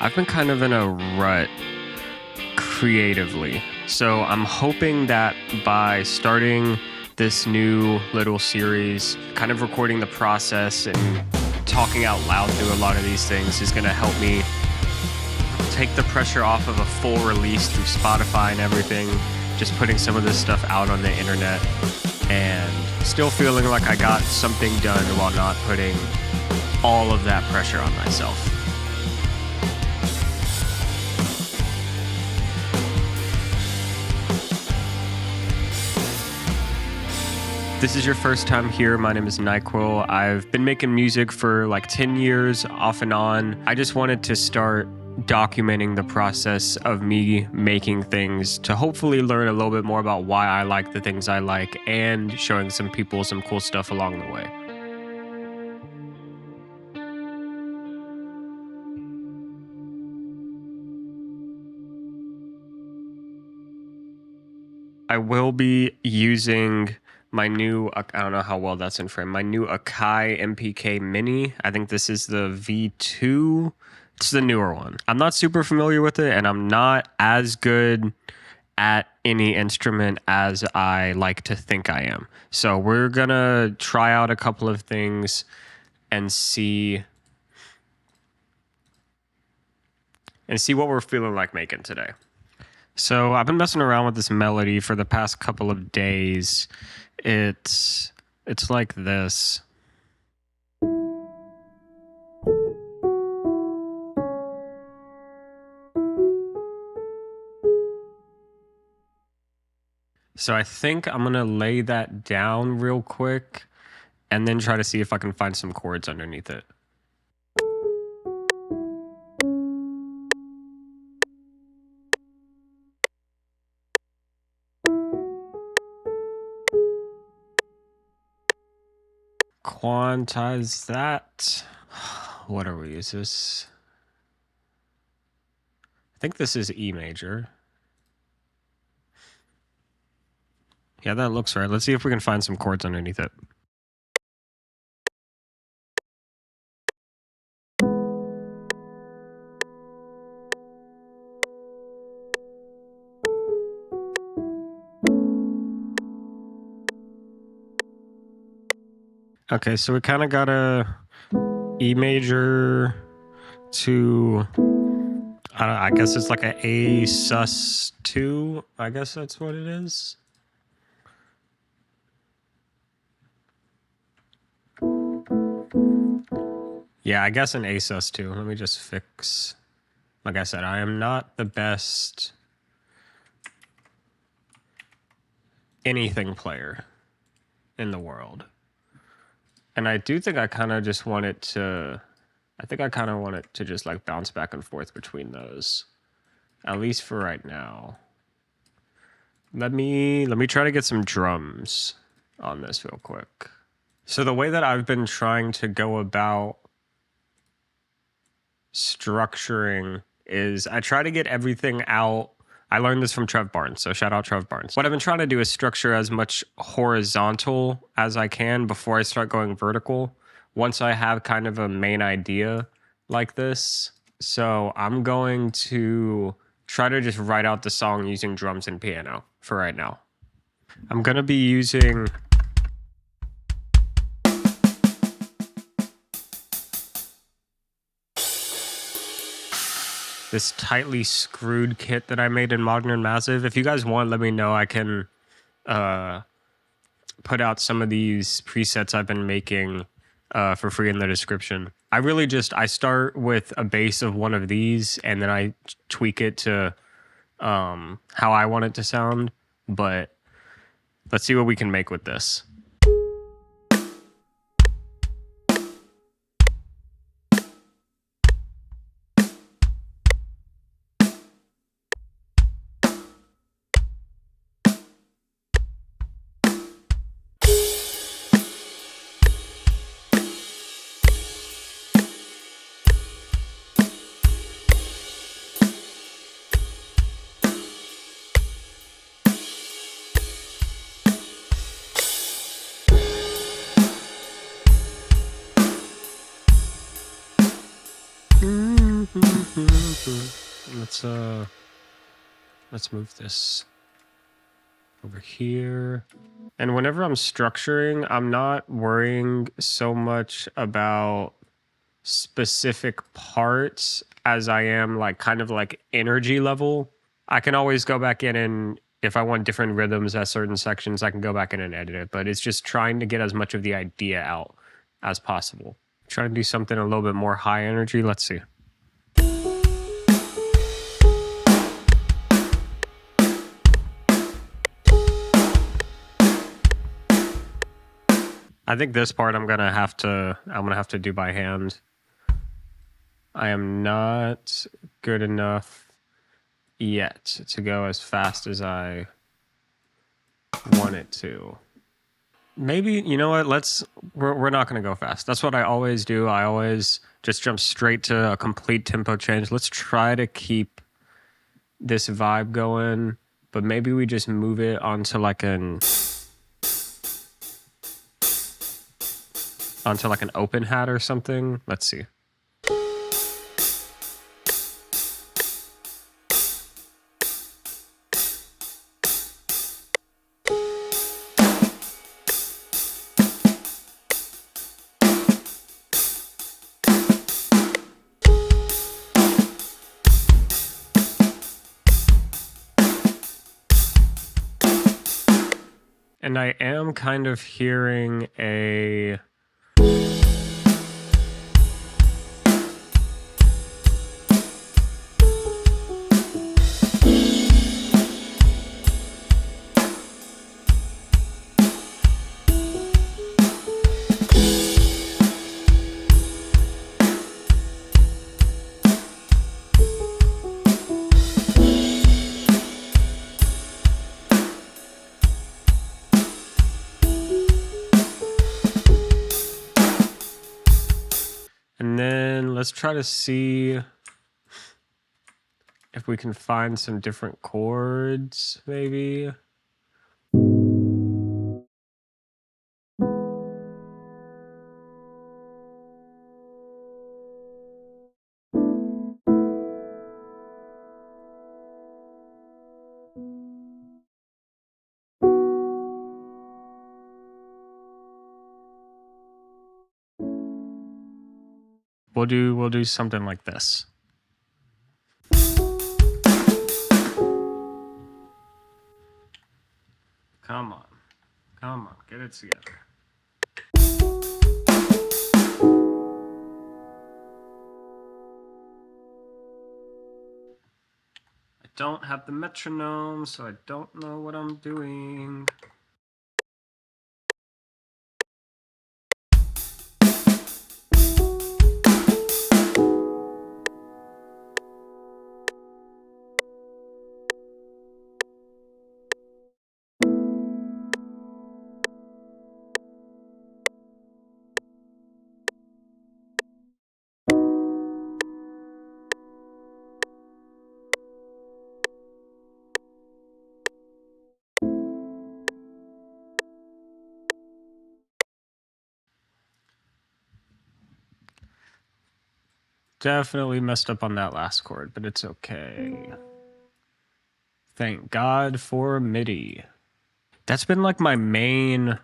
I've been kind of in a rut creatively. So I'm hoping that by starting this new little series, kind of recording the process and talking out loud through a lot of these things is going to help me take the pressure off of a full release through Spotify and everything, just putting some of this stuff out on the internet and still feeling like I got something done while not putting all of that pressure on myself. This is your first time here. My name is NyQuil. I've been making music for like 10 years off and on. I just wanted to start documenting the process of me making things to hopefully learn a little bit more about why I like the things I like and showing some people some cool stuff along the way. I will be using my new, I don't know how well that's in frame, my new Akai MPK Mini. I think this is the V2. It's the newer one. I'm not super familiar with it, and I'm not as good at any instrument as I like to think I am. So we're gonna try out a couple of things and see what we're feeling like making today. So I've been messing around with this melody for the past couple of days. It's like this. So I think I'm going to lay that down real quick and then try to see if I can find some chords underneath it. Quantize that. What are we? Is this? I think this is E major. Yeah, that looks right. Let's see if we can find some chords underneath it. Okay, so we kind of got a E major to, I guess it's like A sus2. I guess that's what it is. Yeah, I guess an A sus2. Let me just fix. Like I said, I am not the best anything player in the world. And I do think I kind of just want it to, just like bounce back and forth between those, at least for right now. Let me try to get some drums on this real quick. So the way that I've been trying to go about structuring is I try to get everything out. I learned this from Trev Barnes, so shout out Trev Barnes. What I've been trying to do is structure as much horizontal as I can before I start going vertical, once I have kind of a main idea like this. So I'm going to try to just write out the song using drums and piano for right now. I'm going to be using this tightly screwed kit that I made in Modern Massive. If you guys want, let me know. I can put out some of these presets I've been making for free in the description. I start with a bass of one of these and then I tweak it to how I want it to sound. But let's see what we can make with this. Let's move this over here. And whenever I'm structuring, I'm not worrying so much about specific parts as I am like kind of like energy level. I can always go back in, and if I want different rhythms at certain sections, I can go back in and edit it. But it's just trying to get as much of the idea out as possible. Try to do something a little bit more high energy. Let's see. I think this part I'm gonna have to do by hand. I am not good enough yet to go as fast as I want it to. Maybe, you know what, we're not gonna go fast. That's what I always do. I always just jump straight to a complete tempo change. Let's try to keep this vibe going, but maybe we just move it onto like an open hat or something. Let's see. And I am kind of hearing a And then let's try to see if we can find some different chords, maybe. We'll do something like this. Come on, get it together. I don't have the metronome, so I don't know what I'm doing. Definitely messed up on that last chord, but it's okay. Thank God for MIDI. That's been like my main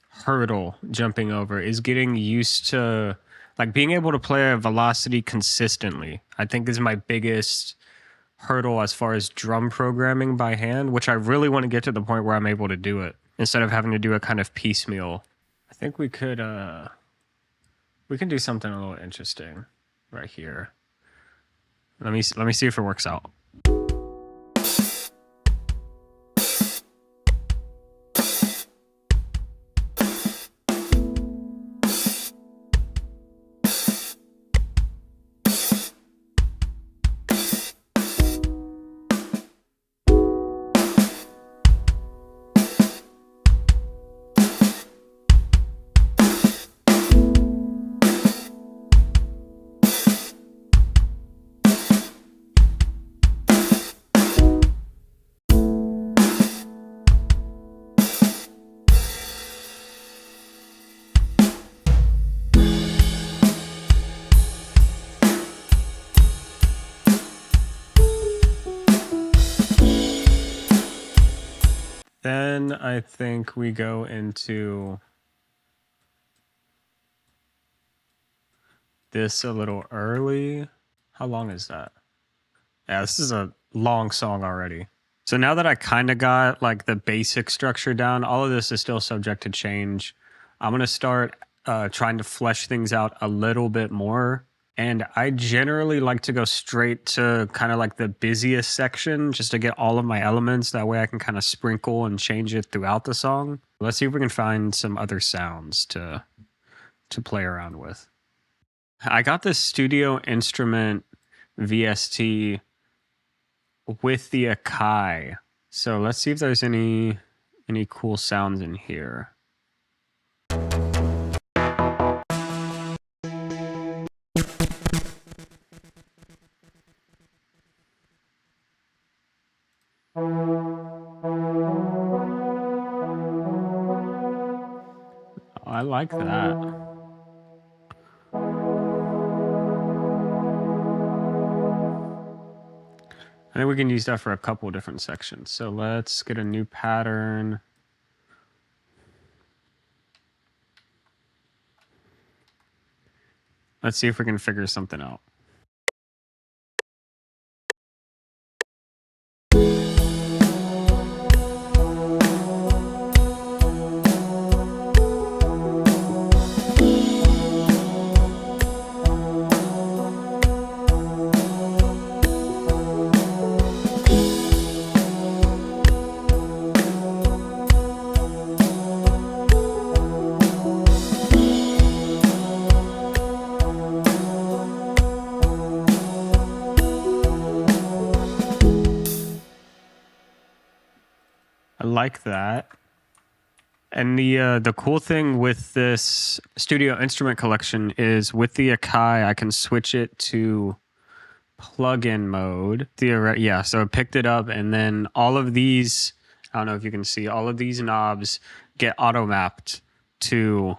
hurdle jumping over, is getting used to like being able to play a velocity consistently. I think is my biggest hurdle as far as drum programming by hand, which I really want to get to the point where I'm able to do it instead of having to do it kind of piecemeal. I think we can do something a little interesting right here. Let me see if it works out. then I think we go into this a little early. How long is that? Yeah, this is a long song already. So now that I kind of got like the basic structure down, all of this is still subject to change. I'm going to start trying to flesh things out a little bit more. And I generally like to go straight to kind of like the busiest section just to get all of my elements. That way I can kind of sprinkle and change it throughout the song. Let's see if we can find some other sounds to play around with. I got this Studio Instrument VST with the Akai. So let's see if there's any cool sounds in here. I like that. I think we can use that for a couple different sections. So let's get a new pattern. Let's see if we can figure something out. I like that. And the cool thing with this Studio Instrument Collection is with the Akai, I can switch it to plugin mode. Yeah, so it picked it up, and then all of these, I don't know if you can see, all of these knobs get auto mapped to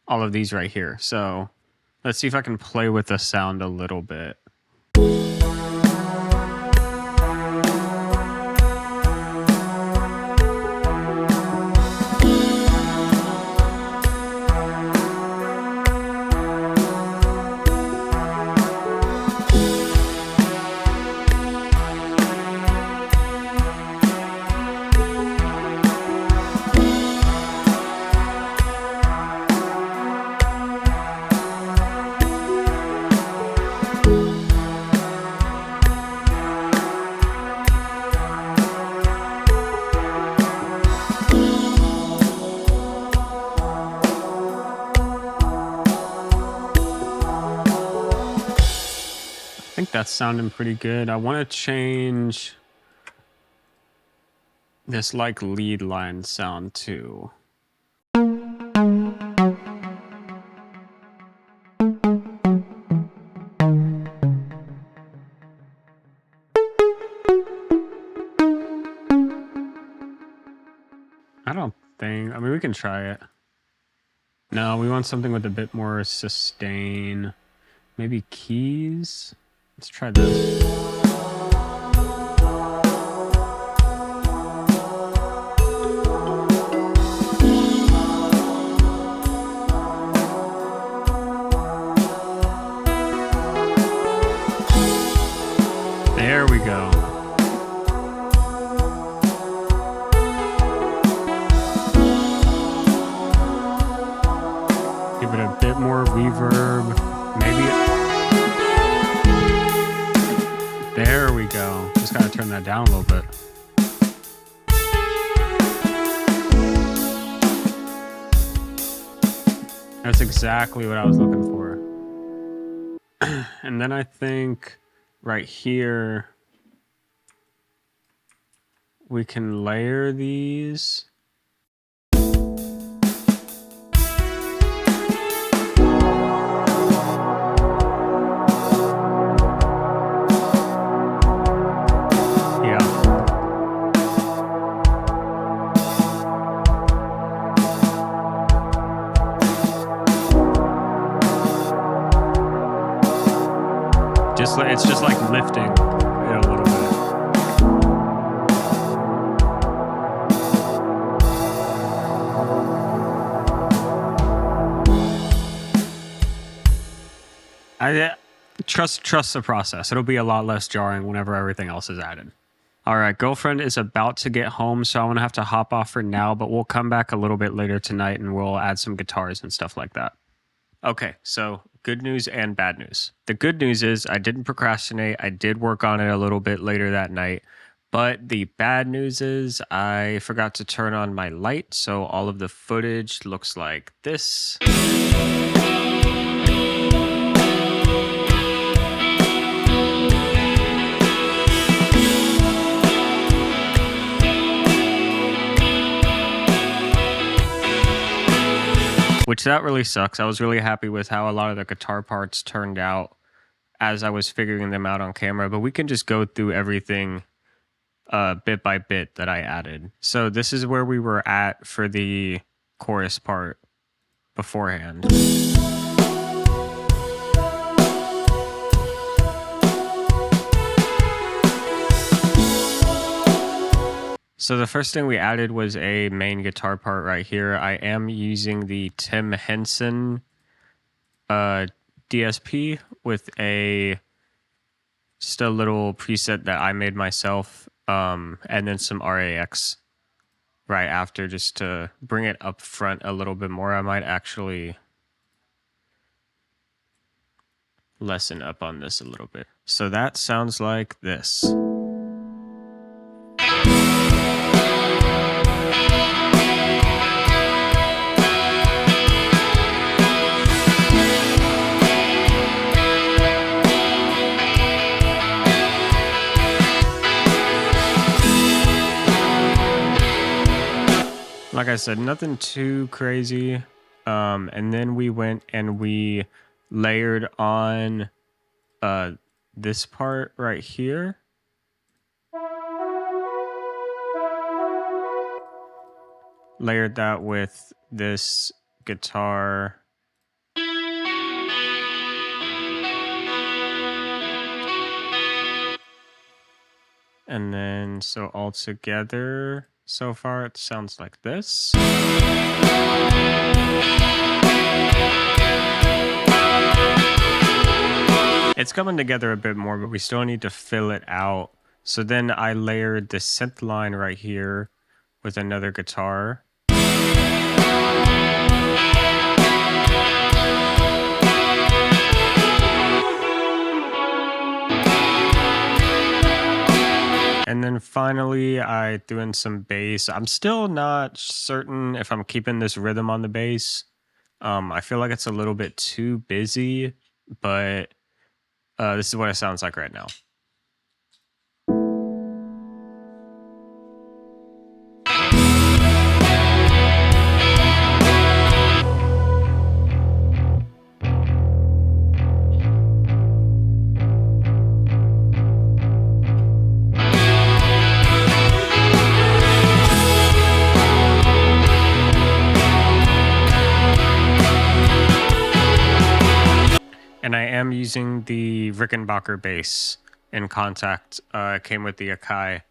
all of these right here. So let's see if I can play with the sound a little bit. I think that's sounding pretty good. I want to change this like lead line sound too. I don't think, I mean, we can try it. No, we want something with a bit more sustain. Maybe keys? Let's try this. There we go. Give it a bit more reverb. Maybe. There we go. Just gotta turn that down a little bit. That's exactly what I was looking for. And then I think right here, we can layer these. It's just like lifting it a little bit. I trust the process. It'll be a lot less jarring whenever everything else is added. All right, girlfriend is about to get home, so I'm going to have to hop off for now, but we'll come back a little bit later tonight and we'll add some guitars and stuff like that. Okay, so good news and bad news. The good news is I didn't procrastinate. I did work on it a little bit later that night. But the bad news is I forgot to turn on my light, so all of the footage looks like this. Which that really sucks. I was really happy with how a lot of the guitar parts turned out as I was figuring them out on camera, but we can just go through everything bit by bit that I added. So this is where we were at for the chorus part beforehand. So the first thing we added was a main guitar part right here. I am using the Tim Henson DSP with just a little preset that I made myself, and then some RAX right after just to bring it up front a little bit more. I might actually lessen up on this a little bit. So that sounds like this. Like I said, nothing too crazy. And then we went and we layered on this part right here. Layered that with this guitar. And then so all together, so far it sounds like this. It's coming together a bit more, but we still need to fill it out. So then I layered the synth line right here with another guitar. And then finally, I threw in some bass. I'm still not certain if I'm keeping this rhythm on the bass. I feel like it's a little bit too busy, but this is what it sounds like right now. And I am using the Rickenbacker bass in Kontakt. Came with the Akai.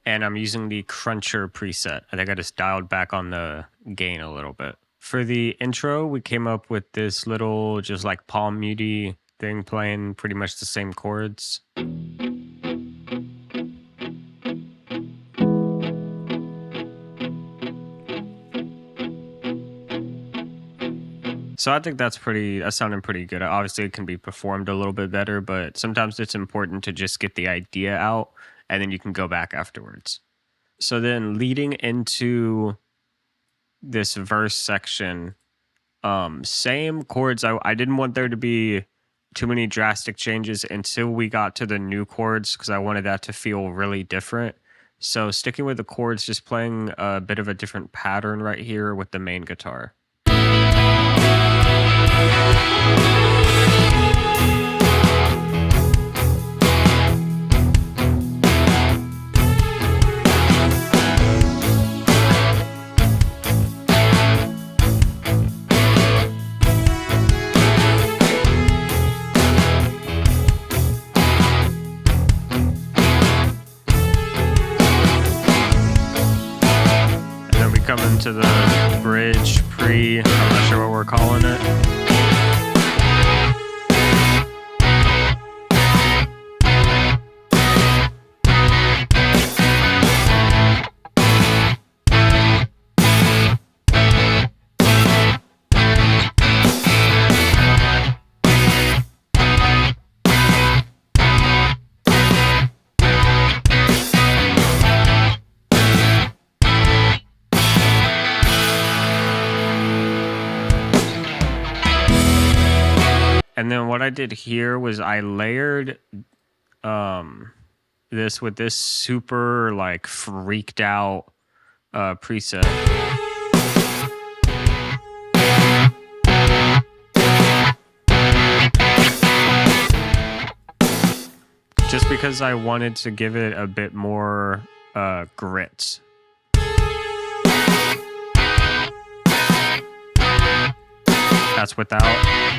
And I'm using the Cruncher preset. I think I just dialed back on the gain a little bit. For the intro, we came up with this little just like palm muty thing playing pretty much the same chords. So I think that's sounding pretty good. Obviously, it can be performed a little bit better, but sometimes it's important to just get the idea out and then you can go back afterwards. So then leading into this verse section, same chords. I didn't want there to be too many drastic changes until we got to the new chords because I wanted that to feel really different. So sticking with the chords, just playing a bit of a different pattern right here with the main guitar. Come into the bridge I'm not sure what we're calling it. And then what I did here was I layered this with this super like freaked out preset. Just because I wanted to give it a bit more grit. That's without.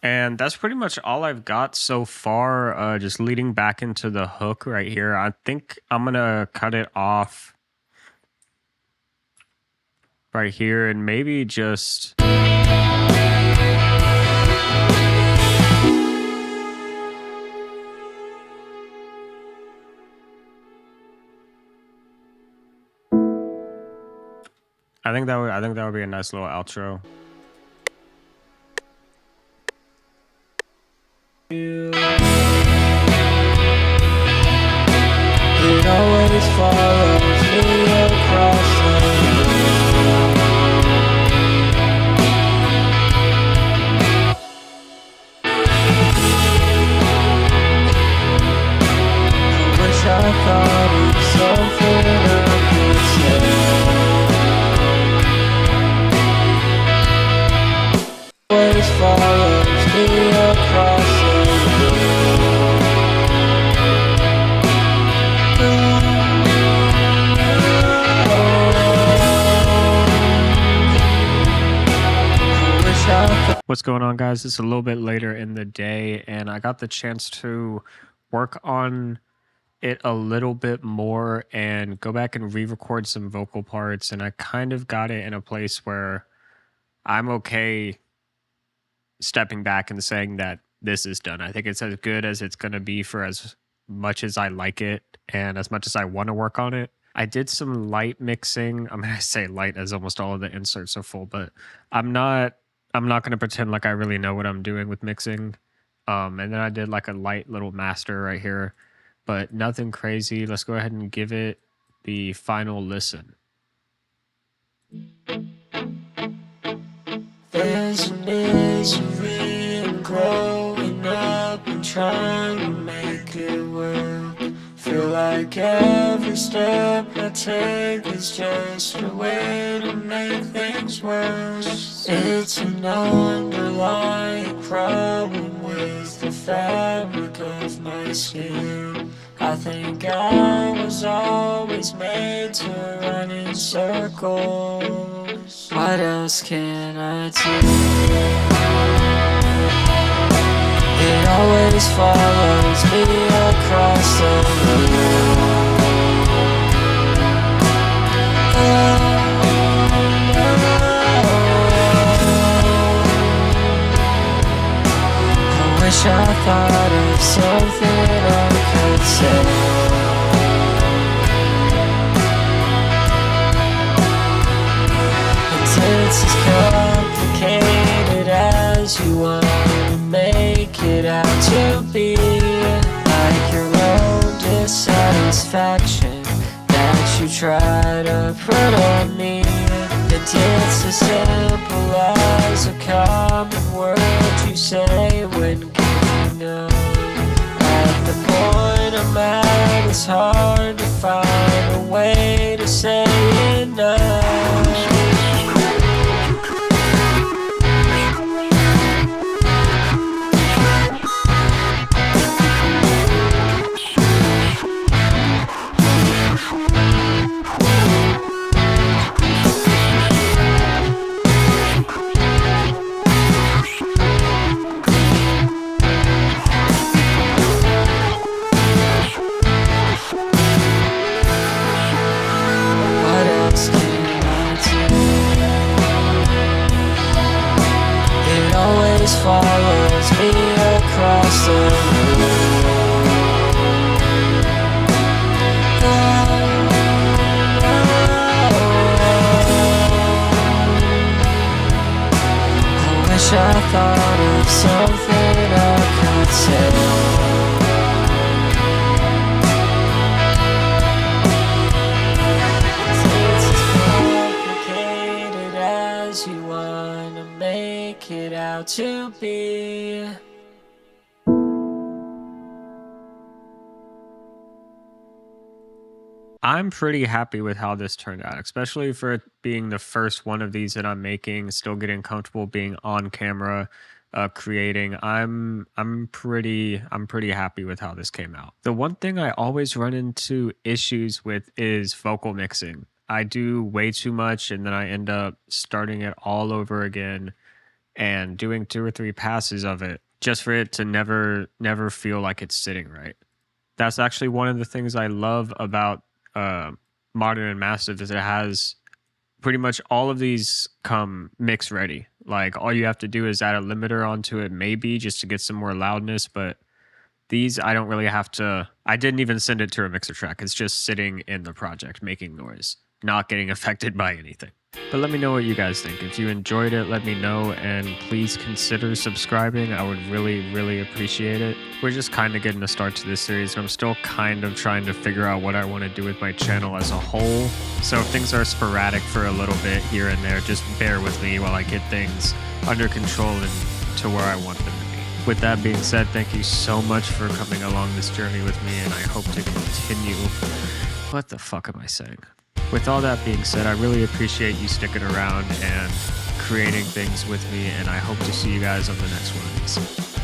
And that's pretty much all I've got so far, just leading back into the hook right here. I think I'm going to cut it off right here and maybe just... I think that would be a nice little outro. It always follows me across the I wish I thought of something I could say. Always follows me across What's going on, guys? It's a little bit later in the day, and I got the chance to work on it a little bit more and go back and re-record some vocal parts, and I kind of got it in a place where I'm okay stepping back and saying that this is done. I think it's as good as it's going to be for as much as I like it and as much as I want to work on it. I did some light mixing. I mean, I say light as almost all of the inserts are full, but I'm not going to pretend like I really know what I'm doing with mixing. And then I did like a light little master right here, but nothing crazy. Let's go ahead and give it the final listen. There's a misery in growing up and trying to make it work. Feel like every step I take is just a way to make things worse. It's an underlying problem with the fabric of my skin. I think I was always made to run in circles. What else can I do? It always follows me across the room. I wish I thought of something I could say. It's as complicated as you want to make it out to be. Like your own dissatisfaction that you try to put on me. And it's as simple as a common word you say when giving up. At the point I'm at, it's hard to find a way to say enough. Follows me across the room. I wish I thought of something I could say. It's as complicated as you want to make it out to be. I'm pretty happy with how this turned out, especially for it being the first one of these that I'm making, still getting comfortable being on camera, creating. I'm pretty happy with how this came out. The one thing I always run into issues with is vocal mixing. I do way too much and then I end up starting it all over again and doing 2 or 3 passes of it just for it to never feel like it's sitting right. That's actually one of the things I love about Modern and Massive is it has pretty much all of these come mix ready. Like all you have to do is add a limiter onto it maybe just to get some more loudness, but these I don't really have to. I didn't even send it to a mixer track. It's just sitting in the project making noise, not getting affected by anything. But let me know what you guys think. If you enjoyed it, let me know, and please consider subscribing. I would really appreciate it. We're just kind of getting a start to this series, and I'm still kind of trying to figure out what I want to do with my channel as a whole. So if things are sporadic for a little bit here and there, just bear with me while I get things under control and to where I want them to be. With that being said, thank you so much for coming along this journey with me, and I hope to continue. What the fuck am I saying? With all that being said, I really appreciate you sticking around and creating things with me, and I hope to see you guys on the next one of these.